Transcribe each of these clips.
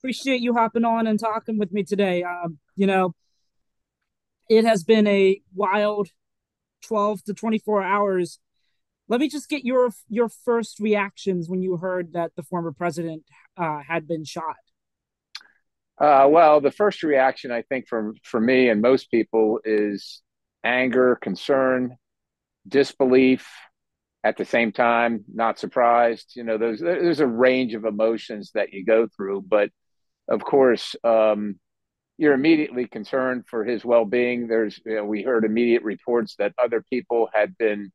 appreciate you hopping on and talking with me today. It has been a wild 12 to 24 hours. Let me just get your first reactions when you heard that the former president had been shot. Well, the first reaction I think from me and most people is anger, concern, disbelief. At the same time, not surprised. There's a range of emotions that you go through, but of course, you're immediately concerned for his well-being. We heard immediate reports that other people had been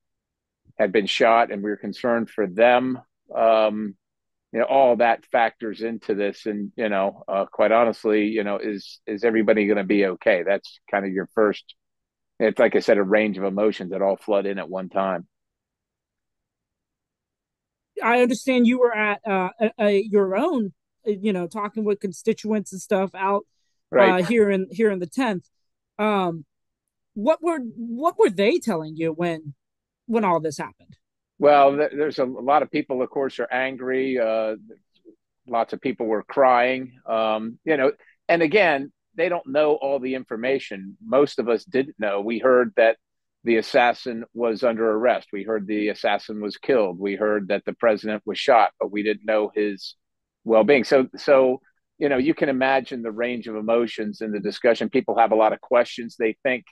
shot, and we were concerned for them. All that factors into this, and quite honestly, is everybody going to be okay? That's kind of your first. It's like I said, a range of emotions that all flood in at one time. I understand you were at your own, talking with constituents and stuff out Right. here in the 10th. Um, what were they telling you when all this happened? Well, there's a lot of people, of course, are angry. Lots of people were crying. And again, they don't know all the information. Most of us didn't know. We heard that the assassin was under arrest. We heard the assassin was killed. We heard that the president was shot, but we didn't know his well-being. So you can imagine the range of emotions in the discussion. People have a lot of questions. They think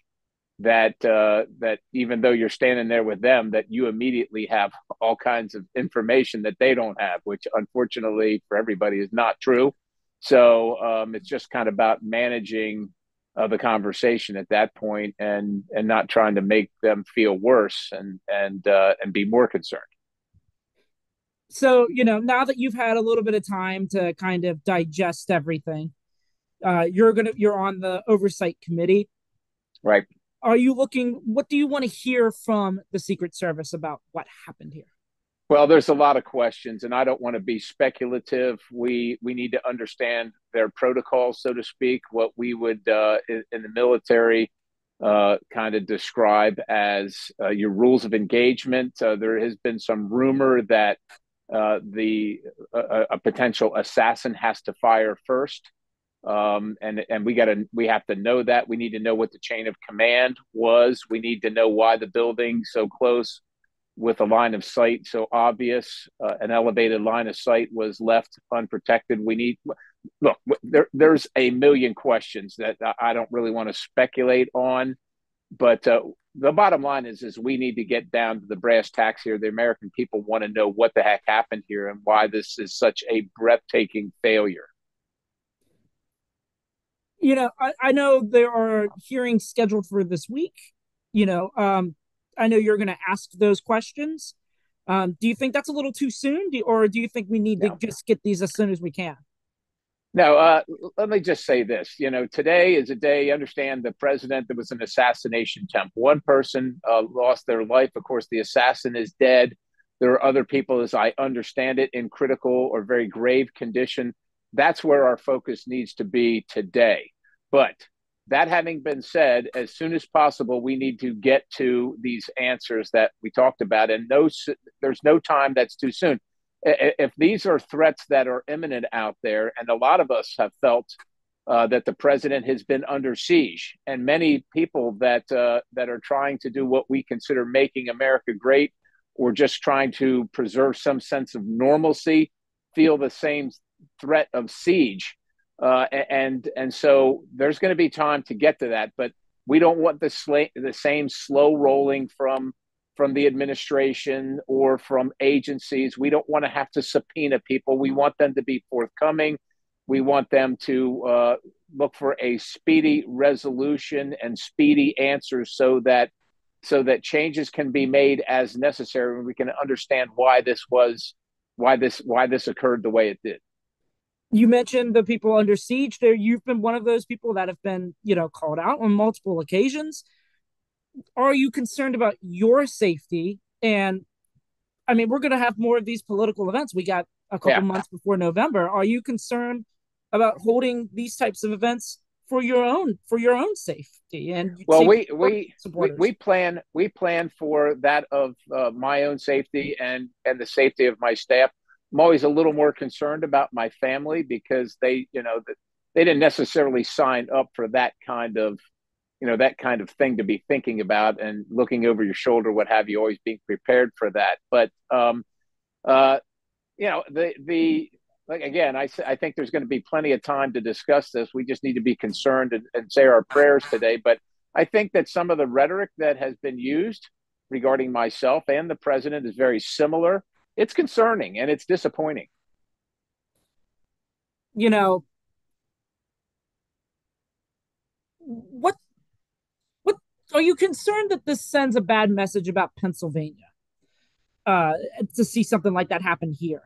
that even though you're standing there with them, that you immediately have all kinds of information that they don't have, which unfortunately for everybody is not true. So it's just kind of about managing the conversation at that point, and not trying to make them feel worse and be more concerned. So, now that you've had a little bit of time to kind of digest everything, you're on the oversight committee. Right. What do you want to hear from the Secret Service about what happened here? Well, there's a lot of questions, and I don't want to be speculative. We need to understand their protocols, so to speak, what we would in the military kind of describe as your rules of engagement. There has been some rumor that the a potential assassin has to fire first, and we have to know that. We need to know what the chain of command was. We need to know why the building so close with a line of sight so obvious, an elevated line of sight was left unprotected. There's a million questions that I don't really want to speculate on, but the bottom line is we need to get down to the brass tacks here. The American people want to know what the heck happened here and why this is such a breathtaking failure. I know there are hearings scheduled for this week. You know, I know you're going to ask those questions. Do you think that's a little too soon, or do you think we need to No, just get these as soon as we can? no. Let me just say this. Today is a day. Understand the president. There was an assassination attempt. One person lost their life. Of course, the assassin is dead. There are other people, as I understand it, in critical or very grave condition. That's where our focus needs to be today. But that having been said, as soon as possible, we need to get to these answers that we talked about. And there's no time that's too soon. If these are threats that are imminent out there, and a lot of us have felt that the president has been under siege, and many people that are trying to do what we consider making America great, or just trying to preserve some sense of normalcy, feel the same threat of siege. And so there's going to be time to get to that, but we don't want the same slow rolling from the administration or from agencies. We don't want to have to subpoena people. We want them to be forthcoming. We want them to look for a speedy resolution and speedy answers, so that changes can be made as necessary, and we can understand why this occurred the way it did. You mentioned the people under siege there. You've been one of those people that have been, called out on multiple occasions. Are you concerned about your safety? And I mean, we're going to have more of these political events. We got a couple Yeah. months before November. Are you concerned about holding these types of events for your own safety and Well, safety we of we we, supporters? we plan we plan for that of my own safety and the safety of my staff. I'm always a little more concerned about my family because they didn't necessarily sign up for that kind of that kind of thing to be thinking about and looking over your shoulder, what have you, always being prepared for that. But uh, the like again, I think there's going to be plenty of time to discuss this. We just need to be concerned and say our prayers today. But I think that some of the rhetoric that has been used regarding myself and the president is very similar. It's concerning and it's disappointing. You know, what what are you concerned that this sends a bad message about Pennsylvania? Uh, to see something like that happen here.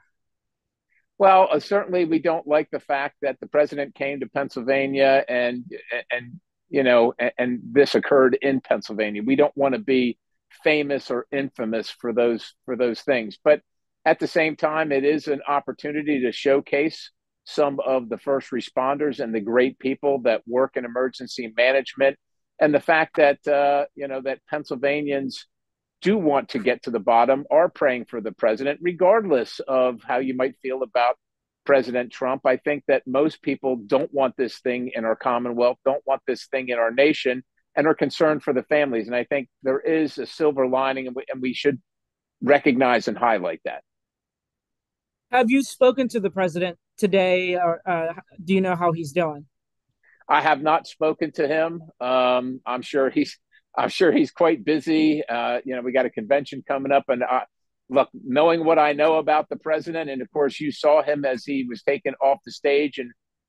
Well, certainly we don't like the fact that the president came to Pennsylvania and and this occurred in Pennsylvania. We don't want to be famous or infamous for those things, but at the same time, it is an opportunity to showcase some of the first responders and the great people that work in emergency management, and the fact that that Pennsylvanians do want to get to the bottom are praying for the president, regardless of how you might feel about President Trump. I think that most people don't want this thing in our Commonwealth, don't want this thing in our nation, and are concerned for the families. And I think there is a silver lining, and we should recognize and highlight that. Have you spoken to the president today, or do you know how he's doing? I have not spoken to him. I'm sure he's quite busy. We got a convention coming up, and look, knowing what I know about the president, and of course, you saw him as he was taken off the stage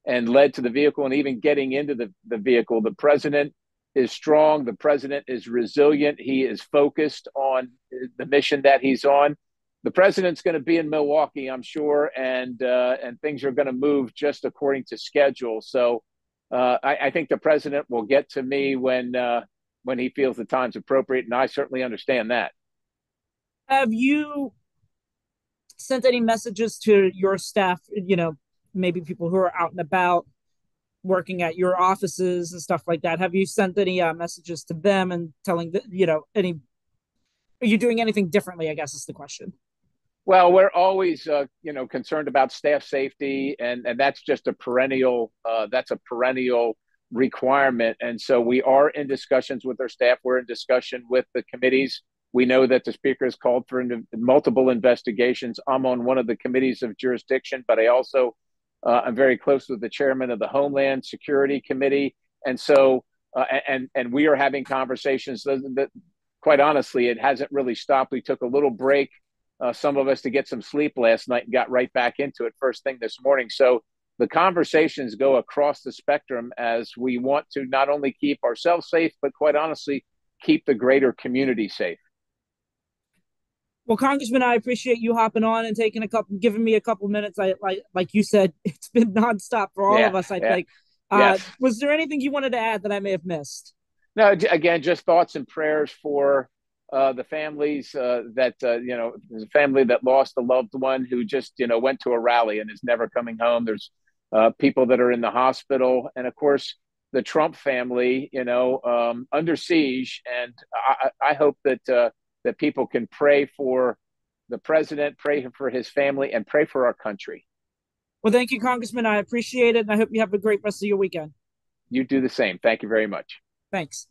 and led to the vehicle, and even getting into the vehicle. The president is strong. The president is resilient. He is focused on the mission that he's on. The president's going to be in Milwaukee, I'm sure, and things are going to move just according to schedule. So I think the president will get to me when he feels the time's appropriate, and I certainly understand that. Have you sent any messages to your staff? Maybe people who are out and about working at your offices and stuff like that. Have you sent any messages to them and telling any? Are you doing anything differently? I guess is the question. Well, we're always, concerned about staff safety, and that's just a perennial. That's a perennial requirement, and so we are in discussions with our staff. We're in discussion with the committees. We know that the speaker has called for multiple investigations. I'm on one of the committees of jurisdiction, but I also I'm very close with the chairman of the Homeland Security Committee, and so and we are having conversations. That, quite honestly, it hasn't really stopped. We took a little break, some of us, to get some sleep last night and got right back into it first thing this morning. So the conversations go across the spectrum as we want to not only keep ourselves safe, but quite honestly, keep the greater community safe. Well, Congressman, I appreciate you hopping on and giving me a couple minutes. Like you said, it's been nonstop for all of us, I think. Yes. Was there anything you wanted to add that I may have missed? No, again, just thoughts and prayers for the families the family that lost a loved one who just, went to a rally and is never coming home. There's people that are in the hospital. And of course, the Trump family, under siege. And I hope that people can pray for the president, pray for his family, and pray for our country. Well, thank you, Congressman. I appreciate it. And I hope you have a great rest of your weekend. You do the same. Thank you very much. Thanks.